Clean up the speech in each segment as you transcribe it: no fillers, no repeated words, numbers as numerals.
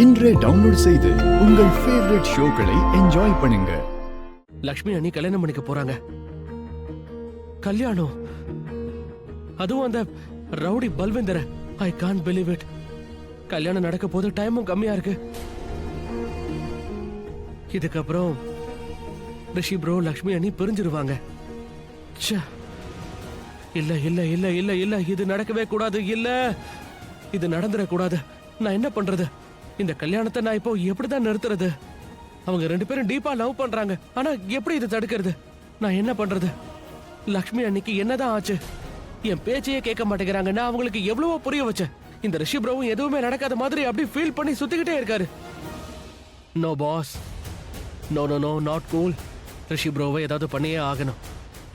இன்றே டவுன்லோட் செய்து உங்கள் ஃபேவரட் ஷோக்களை என்ஜாய் பண்ணுங்க. லக்ஷ்மி அண்ணி கல்யாணம் பண்ணிக்க போறாங்க. கல்யாணம், அதுவும் அந்த ரவுடி பல்வேந்தர. I can't believe it. கல்யாணம் நடக்க போது டைமும் கம்மியா இருக்கு. இதுக்கப்புறம் ரிஷி ப்ரோ லக்ஷ்மி அண்ணி பிரிஞ்சிருவாங்க. இல்ல இல்ல இல்ல இல்ல இல்ல, இது நடக்கவே கூடாது. இல்ல, இது நடந்துடக்கூடாது. நான் என்ன பண்றது? இந்த கல்யாணத்தை நான் இப்போ எப்படிதான் நிறுத்துறது? அவங்க ரெண்டு பேரும் டீப்பா லவ் பண்றாங்க. ஆனா எப்படி இது தடுக்கிறது? நான் என்ன பண்றது? லக்ஷ்மி அன்னைக்கு என்னதான் ஆச்சு? என் பேச்சையே கேட்க மாட்டேங்கிறாங்க. நான் அவங்களுக்கு எவ்வளவோ புரிய வச்சேன். இந்த ரிஷி ப்ரோவும் எதுவுமே நடக்காத மாதிரி அப்படி ஃபீல் பண்ணி சுத்திக்கிட்டே இருக்காரு. No boss, no no no, not cool. Rishi ப்ரோவை ஏதாவது பண்ணியே ஆகணும்.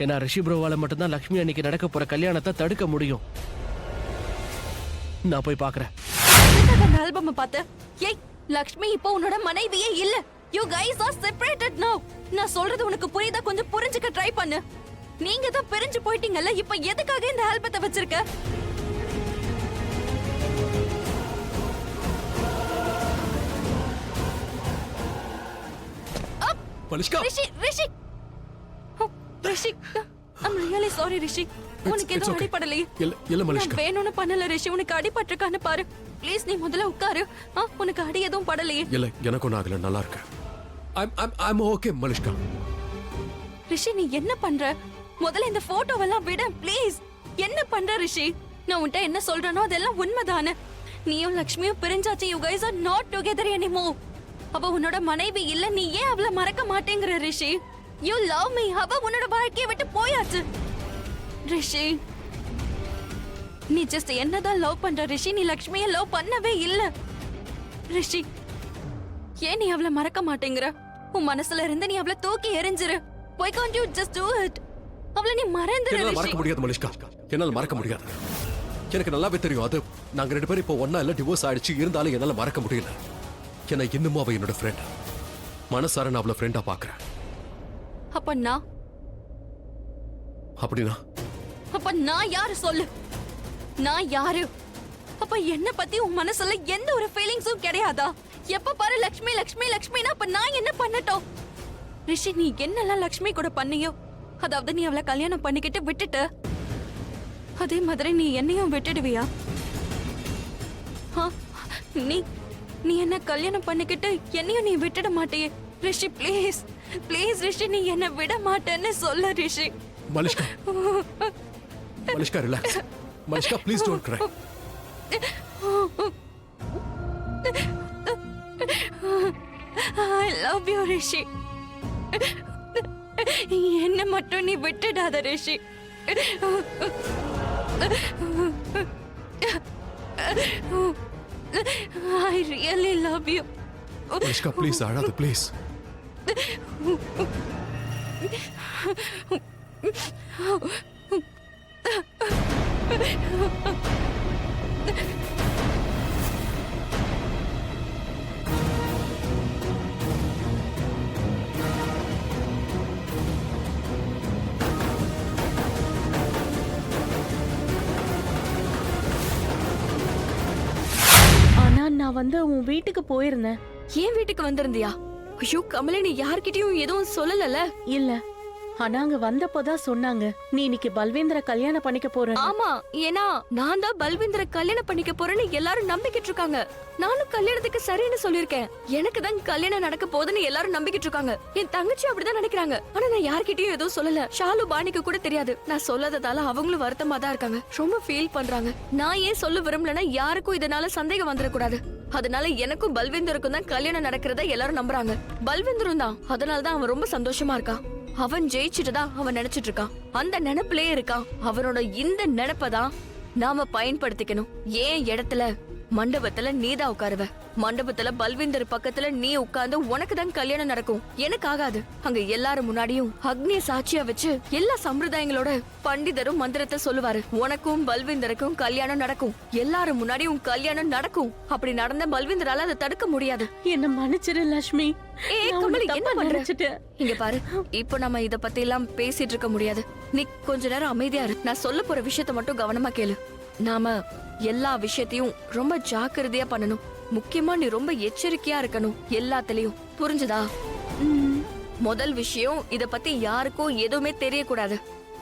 ஏன்னா ரிஷி ப்ரோவால மட்டும்தான் லக்ஷ்மி அன்னைக்கு நடக்க போற கல்யாணத்தை தடுக்க முடியும். நான் போய் பாக்குறேன். ஆல்பம் பார்த்து, ஏய் லக்ஷ்மி இப்போ உன்னோட மனைவியே இல்ல. You guys are separated now. நான் சொல்றது உனக்கு புரியுதா? கொஞ்சம் புரிஞ்சுக்க ட்ரை பண்ணு. நீங்க தான் பிரிஞ்சு போயிட்டீங்கல்ல, இப்போ எதுக்காக இந்த ஆல்பத்தை வச்சிருக்க? மலிஷ்கா, ரிஷி ரிஷி ரிஷி, I'm really sorry ரிஷி. உனக்கு எதுவும் அடிபடலையே? இல்ல மலிஷ்கா, வேணும்னு பண்ணல ரிஷி. உனக்கு அடிபட்டிருக்கான்னு பாரு ப்ளீஸ். நீ முதல்ல உட்காரு. உனக்கு அடி எதுவும் படலையே? இல்ல, எனக்கு ஒன்றும் ஆகல, நல்லா இருக்கேன். I'm okay Malishka. ரிஷி நீ என்ன பண்ற? முதல்ல இந்த போட்டோவெல்லாம் விட ப்ளீஸ். என்ன பண்ற ரிஷி? நான் உன்கிட்ட என்ன சொல்றேனோ அதெல்லாம் உண்மைதானே? நீயும் லக்ஷ்மியும் பிரிஞ்சாச்சு. You guys are not together anymore. அவ உன்னோட மனைவி இல்ல. நீ ஏன் அவளை மறக்க மாட்டேங்கிற ரிஷி? You love me. அவ உன்னோட வாழ்க்கையை விட்டு போயாச்சு ரிஷி. நீ ஜஸ்ட் என்னதான் லவ் பண்ற ரிஷி. நீ லக்ஷ்மியை லவ் பண்ணவே இல்ல ரிஷி. ஏன் நீ அவளை மறக்க மாட்டேங்கிற? உன் மனசுல இருந்து நீ அவளை தூக்கி எறிஞ்சிரு. Why can't you just do it? அவளை நீ மறந்துரு ரிஷி. மறக்க முடியாது மலிஷ்கா, என்னால மறக்க முடியாது. எனக்கு நல்லாவே தெரியும். அது நாங்க ரெண்டு பேரும் இப்போ ஒன்னா இல்ல, டிவோர்ஸ் ஆயிடுச்சு. இருந்தாலும் என்னால மறக்க முடியல. ஏன்னா இன்னமும் அவ என்னோட ஃப்ரெண்ட். மனசார நான் அவளை ஃப்ரெண்டா பாக்குறேன். அப்ப நான் அப்படின்னா அப்ப நான் யாரு சொல்லு? நான் யாரு? அப்ப என்ன பத்தி உன் மனசுல எந்த ஒரு ஃபீலிங்ஸும் கிடையாதா? எப்ப பாரு லக்ஷ்மி லக்ஷ்மி லக்ஷ்மினா அப்ப நான் என்ன பண்ணட்டும்? ரிஷி நீ என்னெல்லாம் லக்ஷ்மி கூட பண்ணியோ, அதாவது நீ அவளை கல்யாணம் பண்ணிக்கிட்டு விட்டுட்ட, அதே மாதிரி நீ என்னையும் விட்டுடுவியா? நீ நீ என்ன கல்யாணம் பண்ணிக்கிட்டு என்னையும் நீ விட்டுட மாட்டியே ரிஷி. ப்ளீஸ் ப்ளீஸ் ரிஷி, நீ என்ன விட மாட்டேன்னு சொல்ல Rishi. Malishka, Malishka relax. Malishka please don't cry. I love you Rishi. என்ன மட்டும் நீ விட்டுடாத Rishi. I really love you. Malishka please அழாத ப்ளீஸ். ஆனா நான் உன் வீட்டுக்கு போயிருந்தேன். ஏன் வீட்டுக்கு வந்திருந்தியா? ஐயோ கமலே, நீ யார்கிட்டயும் எதுவும் சொல்லல? இல்ல, ஆனா அங்க வந்தப்போதான் சொன்னாங்க நீ இன்னைக்கு பல்வேந்திர கல்யாணம் பண்ணிக்க போற. ஆமா, ஏன்னா நான் தான் பல்வேந்திர கல்யாணம் பண்ணிக்க போறேன்னு எல்லாரும் நம்பிக்கிட்டு இருக்காங்க. நானும் கல்யாணத்துக்கு சரின்னு சொல்லிருக்கேன். எனக்கு தான் கல்யாணம் நடக்க போகுதுன்னு எல்லாரும் நம்பிக்கிட்டு இருக்காங்க. என் தங்கச்சி அப்படிதான் நினைக்கிறாங்க. ஆனா நான் யார்கிட்டயும் எதுவும் சொல்லல. ஷாலு பாணிக்கு கூட தெரியாது. நான் சொல்லாததால அவங்களும் வருத்தமா தான் இருக்காங்க. ரொம்ப ஃபீல் பண்றாங்க. நான் ஏன் சொல்ல விரும்பலன்னா யாருக்கும் இதனால சந்தேகம் வந்துடக்கூடாது. அதனால எனக்கும் பல்வேந்தருக்கும் தான் கல்யாணம் நடக்கிறத எல்லாரும் நம்புறாங்க. பல்வேந்தரும் தான். அதனாலதான் அவன் ரொம்ப சந்தோஷமா இருக்கான். அவன் ஜெயிச்சுட்டுதான் அவன் நினைச்சிட்டு இருக்கான். அந்த நினைப்பிலே இருக்கான். அவனோட இந்த நினைப்பதான் நாம பயன்படுத்திக்கணும். ஏன் இடத்துல மண்டபத்துல நீதான் உட்காருவ. மண்டபத்துல பல்வேந்தர் பக்கத்துல நீ உட்கார்ந்து உனக்கு தான் கல்யாணம் நடக்கும். எனக்கு ஆகாது. அங்க எல்லாரும் முன்னாடியும் அக்னிய சாட்சியா வச்சு எல்லா சம்பிரதாயங்களோட பண்டிதரும் மந்திரத்தை சொல்லுவாரு. உனக்கும் பல்வேந்தருக்கும் கல்யாணம் நடக்கும். எல்லாரும் முன்னாடியும் கல்யாணம் நடக்கும். அப்படி நடந்த பல்வேந்தரால அதை தடுக்க முடியாது. என்ன மன்னிச்சிரு லட்சுமி. இங்க பாரு, இப்போ நம்ம இத பத்தி எல்லாம் பேசிட்டு இருக்க முடியாது. நீ கொஞ்ச நேரம் அமைதியா இரு. நான் சொல்ல போற விஷயத்த மட்டும் கவனமா கேளு. நாம எல்லா விஷயத்தையும் ரொம்ப ஜாக்கிரதையா பண்ணணும். முக்கியமா நீ ரொம்ப எச்சரிக்கையா இருக்கணும் எல்லாத்துலயும், புரிஞ்சுதா? முதல் விஷயம், இத பத்தி யாருக்கும் எதுவுமே தெரியக்கூடாது.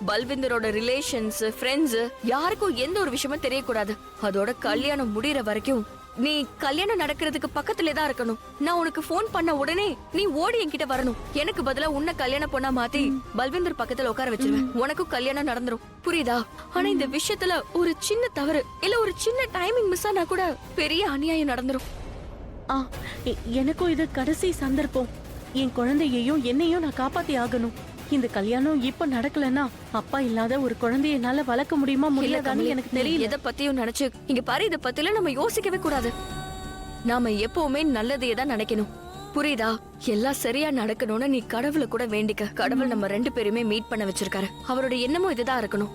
பல்விந்தரோட ரிலேஷன்ஸ், ஃப்ரெண்ட்ஸ் யாருக்கும் எந்த ஒரு விஷயமும் தெரியக்கூடாது. அதோட கல்யாணம் முடியற வரைக்கும் நீ கல்யாணம் நடக்கிறதுக்கு பக்கத்துல தான் இருக்கணும். நான் உனக்கு ஃபோன் பண்ண உடனே நீ ஓடி என்கிட்ட வரணும். எனக்கு பதிலா உன்னை கல்யாணம் பொண்ணா மாத்தி பல்விந்தர் பக்கத்துல உட்கார வச்சிருவேன். உனக்கும் கல்யாணம் நடந்துரும், புரியுதா? ஆனா இந்த விஷயத்துல ஒரு சின்ன தவறு இல்ல ஒரு சின்ன டைமிங் மிஸ் ஆனா கூட பெரிய அநியாயம் நடந்துரும். எனக்கும் இது கடைசி சந்தர்ப்பம். என் குழந்தையையும் என்னையும் நான் காப்பாத்தி ஆகணும். இந்த கல்யாணம் இப்ப நடக்கலன்னா அப்பா இல்லாத ஒரு குழந்தைய என்னால வளர்க்க முடியுமா முடியாதான்னு எனக்கு தெரியல. எதை பத்தியும் நினைச்சு இங்க பாரு, இத பத்தில நம்ம யோசிக்கவே கூடாது. நாம எப்பவுமே நல்லதையே தான் நினைக்கணும், புரியுதா? எல்லாம் சரியா நடக்கணும்னு நீ கடவுளை கூட வேண்டிக்க. கடவுள் நம்ம 2 பேருமே மீட் பண்ண வச்சிருக்காரு. அவரோட எண்ணமும் இதுதான் இருக்கணும்.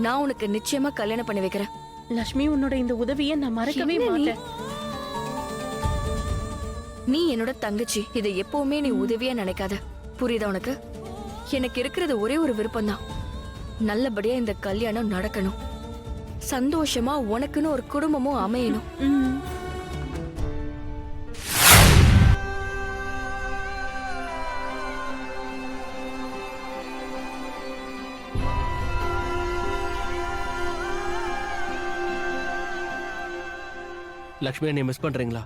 நான் உனக்கு நிச்சயமா கல்யாணம் பண்ணி வைக்கிறேன். லட்சுமி, உன்னோட இந்த உதவியை நான் மறக்கவே மாட்டேன். நீ என்னோட தங்கச்சி, இதை எப்பவுமே நீ உதவியா நினைக்காத, புரியுதா உனக்கு? எனக்கு இருக்கிறது ஒரே ஒரு விருப்பம் தான். நல்லபடியா இந்த கல்யாணம் நடக்கணும். சந்தோஷமா உனக்குன்னு ஒரு குடும்பமும் அமையணும். லக்ஷ்மி, நீ மிஸ் பண்றீங்களா?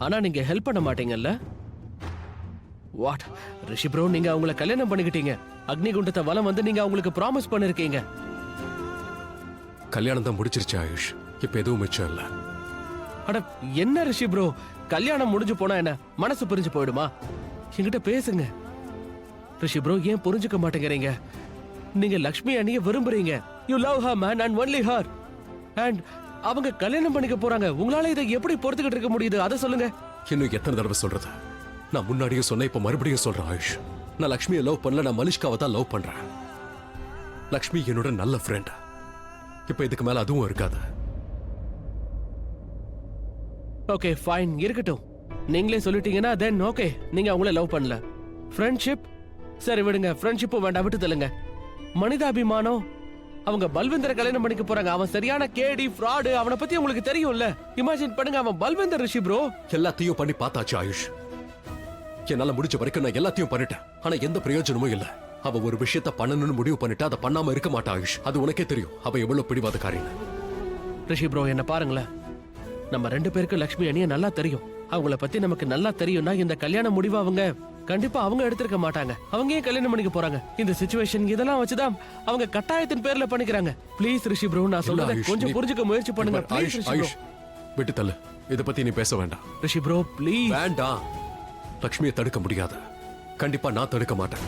ஆனா நீங்க ஹெல்ப் பண்ண மாட்டீங்கல்ல? வாட் ரிஷி ப்ரோ, நீங்க அவங்கள கல்யாணம் பண்ணிக்கிட்டீங்க. அக்னிகுண்டத்தை வலம் வந்து நீங்க அவங்களுக்கு ப்ராமிஸ் பண்ணிருக்கீங்க. கல்யாணம் தான் முடிச்சிருச்சு ஆயுஷ். இப்ப எதுவும் மிச்சம் இல்ல. அட என்ன ரிஷி ப்ரோ, கல்யாணம் முடிஞ்சு போனா என்ன மனசு புரிஞ்சு போயிடுமா? என்கிட்ட பேசுங்க. ரிஷி ப்ரோ, ஏன் புரிஞ்சுக்க மாட்டேங்கிறீங்க? நீங்க லக்ஷ்மி அண்ணிய விரும்புறீங்க. You love her man and only her. And அவங்க கல்யாணம் பண்ணிக்க போறாங்க. உங்களால இதை எப்படி பொறுத்துக்கிட்டு இருக்க முடியுது? அதை சொல்லுங்க. இன்னும் எத்தனை தடவை சொல்றது? நான் முன்னாடியே சொன்ன, இப்ப மறுபடியும் சொல்றேன் ஆயுஷ். நான் லக்ஷ்மியை லவ் பண்ணல, நான் மலிஷ்காவை தான் லவ் பண்றேன். லக்ஷ்மி என்னோட நல்ல ஃப்ரெண்ட். இப்ப இதுக்கு மேல அதுவும் இருக்காது. ஓகே ஃபைன், இருக்கட்டும். நீங்களே சொல்லிட்டீங்கன்னா தென் ஓகே. நீங்க அவங்கள லவ் பண்ணல. ஃப்ரெண்ட்ஷிப் சரி விடுங்க. ஃப்ரெண்ட்ஷிப்பும் வேண்டாம், விட்டு தள்ளுங்க. மனிதாபிமானம், அவங்க பல்விந்தரை கல்யாணம் பண்ணிக்க போறாங்க. அவன் சரியான கேடி, ஃப்ராடு. அவனை பத்தி உங்களுக்கு தெரியும்ல. இமேஜின் பண்ணுங்க, அவன் பல்விந்தர் ரிஷி ப்ரோ. எல்லாத்தையும் பண்ணி பார்த்தாச்சு ஆயுஷ். என்னால முடிஞ்ச வரைக்கும் நான் எல்லாத்தையும் பண்ணிட்டேன். ஆனா எந்த பிரயோஜனமும் இல்ல. அவ ஒரு விஷயத்த பண்ணணும்னு முடிவு பண்ணிட்டா அதை பண்ணாம இருக்க மாட்டா ஆயுஷ். அது உனக்கே தெரியும் அவ எவ்வளவு பிடிவாதக்காரின்னு. ரிஷி ப்ரோ, என்ன பாருங்களேன். நம்ம 2 பேருக்கு லக்ஷ்மி அணிய நல்லா தெரியும். அவங்கள பத்தி நமக்கு நல்லா தெரியும்னா இந்த கல்யாண முடிவு அவங்க கண்டிப்பா அவங்க எடுத்திருக்க மாட்டாங்க. அவங்க ஏன் கல்யாணம் பண்ணிக்க போறாங்க? இந்த சிச்சுவேஷன் இதெல்லாம் வச்சுதான் அவங்க கட்டாயத்தின் பேர்ல பண்ணிக்கிறாங்க. ப்ளீஸ் ரிஷி ப்ரோ, நான் சொல்றத கொஞ்சம் புரிஞ்சுக்க முயற்சி பண்ணுங்க. Please Rishi bro. விட்டு தள்ளு. இத பத்தி நீ பேச வேண்டாம். ரிஷி ப்ரோ ப்ளீஸ். வேண்டாம். லக்ஷ்மியை தடுக்க முடியாது. கண்டிப்பா நான் தடுக்க மாட்டேன்.